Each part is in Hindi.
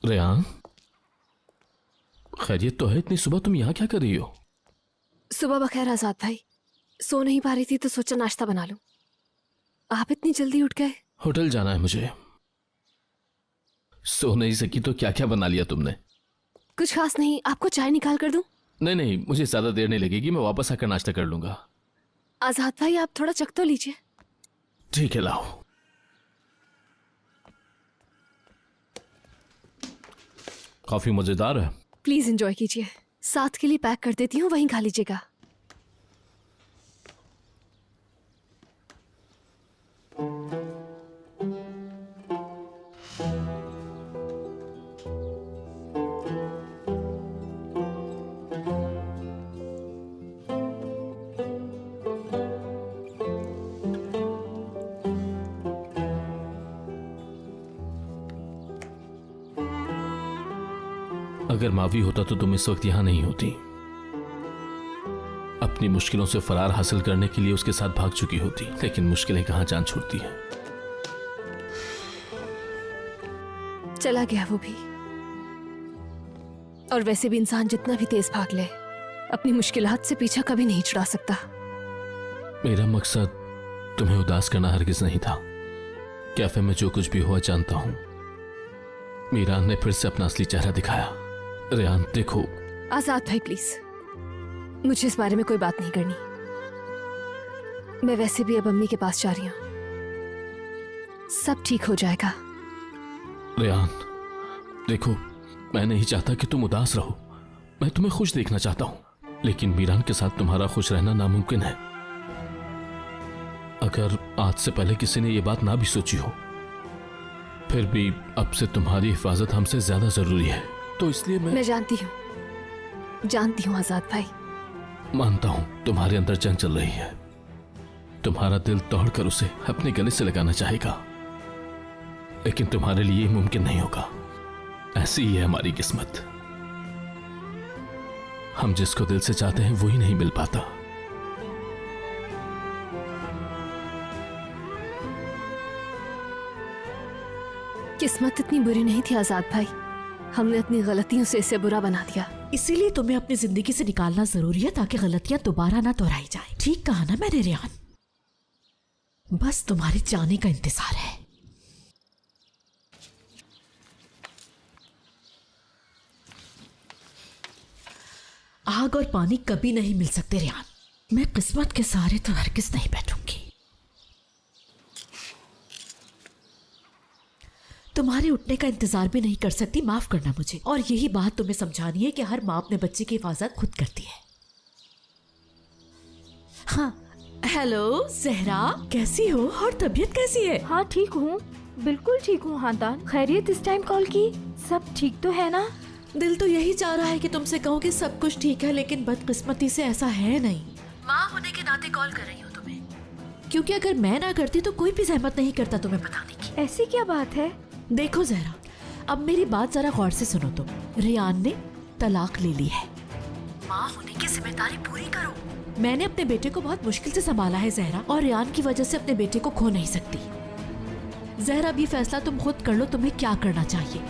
रेहान, खैरियत तो है? इतनी सुबह तुम यहाँ क्या कर रही हो? सुबह बखैर आजाद भाई। सो नहीं पा रही थी तो सोचा नाश्ता बना लूं। आप इतनी जल्दी उठ गए? होटल जाना है मुझे। सो नहीं सकी तो क्या क्या बना लिया तुमने? कुछ खास नहीं। आपको चाय निकाल कर दूं? नहीं नहीं, मुझे ज्यादा देर नहीं लगेगी, मैं वापस आकर नाश्ता कर लूंगा। आजाद भाई आप थोड़ा चख तो लीजिए। ठीक है, लाओ। काफी मजेदार है। प्लीज एंजॉय कीजिए। साथ के लिए पैक कर देती हूँ, वहीं खा लीजिएगा। अगर मावी होता तो तुम इस वक्त यहां नहीं होती। अपनी मुश्किलों से फरार हासिल करने के लिए उसके साथ भाग चुकी होती, लेकिन मुश्किलें कहां जान छोड़ती हैं। चला गया वो भी। और वैसे भी इंसान जितना भी तेज भाग ले, अपनी मुश्किलात से पीछा कभी नहीं छुड़ा सकता। मेरा मकसद तुम्हें उदास करना हरगिज नहीं था। कैफे में जो कुछ भी हुआ जानता हूं। मीरान ने फिर से अपना असली चेहरा दिखाया। रेहान देखो। आजाद भाई प्लीज, मुझे इस बारे में कोई बात नहीं करनी। मैं वैसे भी अब अम्मी के पास जा रही हूं। सब ठीक हो जाएगा। रेहान देखो, मैं नहीं चाहता कि तुम उदास रहो। मैं तुम्हें खुश देखना चाहता हूं, लेकिन मीरान के साथ तुम्हारा खुश रहना नामुमकिन है। अगर आज से पहले किसी ने यह बात ना भी सोची हो, फिर भी अब से तुम्हारी हिफाजत हमसे ज्यादा जरूरी है, तो इसलिए मैं जानती हूँ आजाद भाई। मानता हूं तुम्हारे अंदर जंग चल रही है। तुम्हारा दिल तोड़कर उसे अपने गले से लगाना चाहेगा, लेकिन तुम्हारे लिए मुमकिन नहीं होगा। ऐसी ही है हमारी किस्मत। हम जिसको दिल से चाहते हैं वही नहीं मिल पाता। किस्मत इतनी बुरी नहीं थी आजाद भाई। हमने अपनी गलतियों से इसे बुरा बना दिया। इसीलिए तुम्हें अपनी जिंदगी से निकालना जरूरी है, ताकि गलतियां दोबारा ना दोहराई जाए। ठीक कहा ना मैंने रेहान? बस तुम्हारे जाने का इंतजार है। आग और पानी कभी नहीं मिल सकते रेहान। मैं किस्मत के सहारे तो हरगिज नहीं बैठूंगी। तुम्हारे उठने का इंतजार भी नहीं कर सकती, माफ करना मुझे। और यही बात तुम्हें समझानी है कि हर माँ अपने बच्चे की हिफाजत खुद करती है। हाँ, हेलो जहरा, कैसी हो और तबीयत कैसी है? हाँ ठीक हूँ, बिल्कुल ठीक हूँ हांदान। खैरियत इस टाइम कॉल की? सब ठीक तो है ना? दिल तो यही चाह रहा है कि तुमसे कहूँ कि सब कुछ ठीक है, लेकिन बदकिस्मती से ऐसा है नहीं। माँ होने के नाते कॉल कर रही हूँ तुम्हें, क्योंकि अगर मैं ना करती तो कोई भी जहमत नहीं करता तुम्हें बताने की। ऐसी क्या बात है? देखो जहरा, अब मेरी बात जरा गौर से सुनो तुम। रियान ने तलाक ले ली है। माँ होने की जिम्मेदारी पूरी करो। मैंने अपने बेटे को बहुत मुश्किल से संभाला है जहरा, और रियान की वजह से अपने बेटे को खो नहीं सकती। जहरा, अब ये फैसला तुम खुद कर लो, तुम्हें क्या करना चाहिए।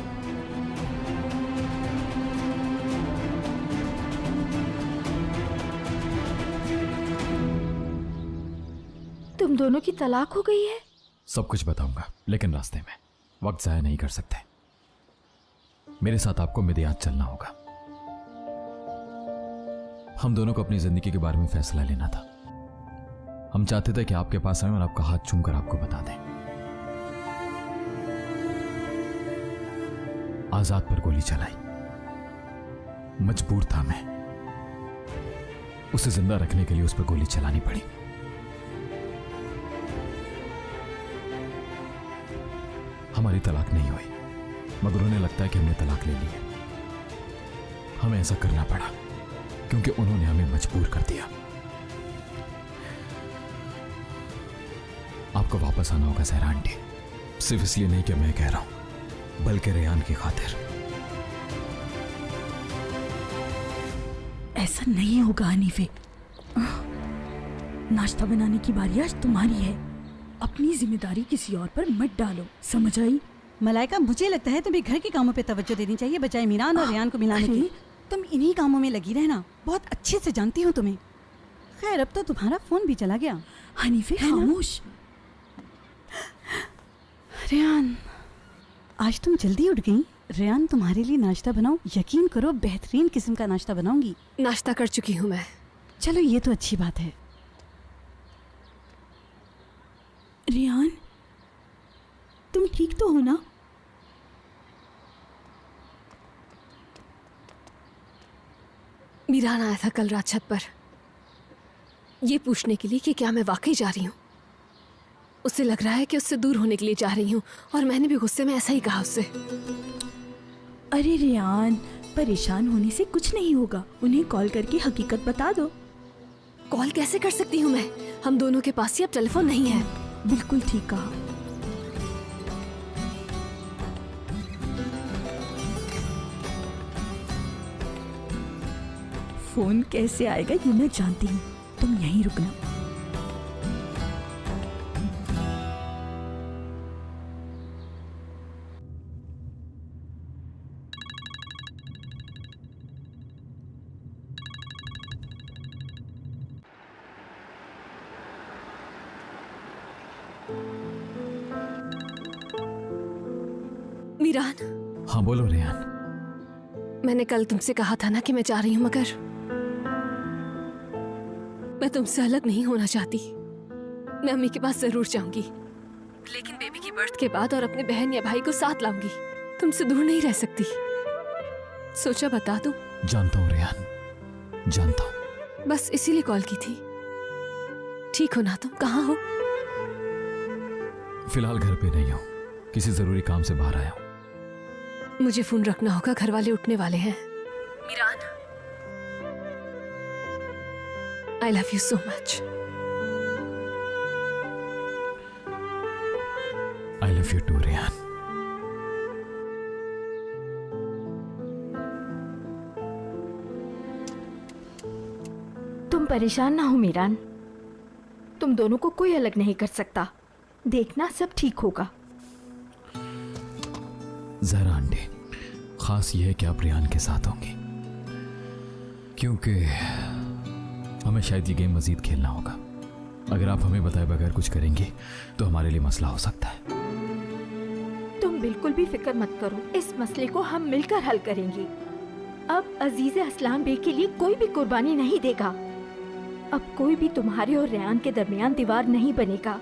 तुम दोनों की तलाक हो गई है? सब कुछ बताऊंगा, लेकिन रास्ते में वक्त जाया नहीं कर सकते। मेरे साथ आपको मिदियात चलना होगा। हम दोनों को अपनी जिंदगी के बारे में फैसला लेना था। हम चाहते थे कि आपके पास आए और आपका हाथ चूमकर आपको बता दें। आजाद पर गोली चलाई, मजबूर था मैं। उसे जिंदा रखने के लिए उस पर गोली चलानी पड़ी। हमारी तलाक नहीं हुई, मगर उन्हें लगता है कि हमने तलाक ले ली है। हमें ऐसा करना पड़ा क्योंकि उन्होंने हमें मजबूर कर दिया। आपको वापस आना होगा जहरा आंटी, सिर्फ इसलिए नहीं कि मैं कह रहा हूं, बल्कि रेहान की खातिर। ऐसा नहीं होगा हनीफे। नाश्ता बनाने की बारी आज तुम्हारी है। अपनी जिम्मेदारी किसी और पर मत डालो, समझ आई? मलाइका, मुझे लगता है तुम्हें घर के कामों पे तवज्जो देनी चाहिए बजाय मीरान और रेयान को मिलाने की। तुम इन्हीं कामों में लगी रहना, बहुत अच्छे से जानती हूँ तुम्हें। खैर, अब तो तुम्हारा फोन भी चला गया। हनीफे खामोश। रेयान, आज तुम जल्दी उठ गई। रेयान, तुम्हारे लिए नाश्ता बनाऊं? यकीन करो, बेहतरीन किस्म का नाश्ता बनाऊंगी। नाश्ता कर चुकी हूँ मैं। चलो, ये तो अच्छी बात है। रेयान, तुम ठीक तो हो ना? मीरान आया था कल रात छत पर, ये पूछने के लिए कि क्या मैं वाकई जा रही हूँ। उसे लग रहा है कि उससे दूर होने के लिए जा रही हूँ, और मैंने भी गुस्से में ऐसा ही कहा उससे। अरे रेयान, परेशान होने से कुछ नहीं होगा। उन्हें कॉल करके हकीकत बता दो। कॉल कैसे कर सकती हूँ मैं? हम दोनों के पास ही अब टेलीफोन नहीं है। बिल्कुल ठीक कहा। फोन कैसे आएगा ये मैं जानती हूँ। तुम यहीं रुकना। मीरान, हाँ बोलो रेयान। मैंने कल तुमसे कहा था ना कि मैं जा रही हूँ, मगर मैं तुमसे अलग नहीं होना चाहती। मैं अम्मी के पास जरूर जाऊंगी, लेकिन बेबी की बर्थ के बाद और अपने बहन या भाई को साथ लाऊंगी। तुमसे दूर नहीं रह सकती। सोचा बता दूं? जानता हूँ रेयान, जानता हूँ। बस इसीलिए कॉल की थी। ठीक हो ना तुम? कहाँ हो? फिलहाल घर पे नहीं हूँ, किसी जरूरी काम से बाहर आया हूँ। मुझे फोन रखना होगा, घर वाले उठने वाले हैं। Meeran, I love you so much. I love you too Rayan. तुम परेशान ना हो मीरान, तुम दोनों को कोई अलग नहीं कर सकता। देखना, सब ठीक होगा। जहरा आंटी, खास ये है कि आप रेयान के साथ होंगी, क्योंकि हमें शायद ये गेम मजीद खेलना होगा। अगर आप हमें बताए बगैर कुछ करेंगी तो हमारे लिए मसला हो सकता है। तुम बिल्कुल भी फिक्र मत करो, इस मसले को हम मिलकर हल करेंगे। अब अजीज असलाम बे के लिए कोई भी कुर्बानी नहीं देगा। अब कोई भी तुम्हारे और रेयान के दरमियान दीवार नहीं बनेगा।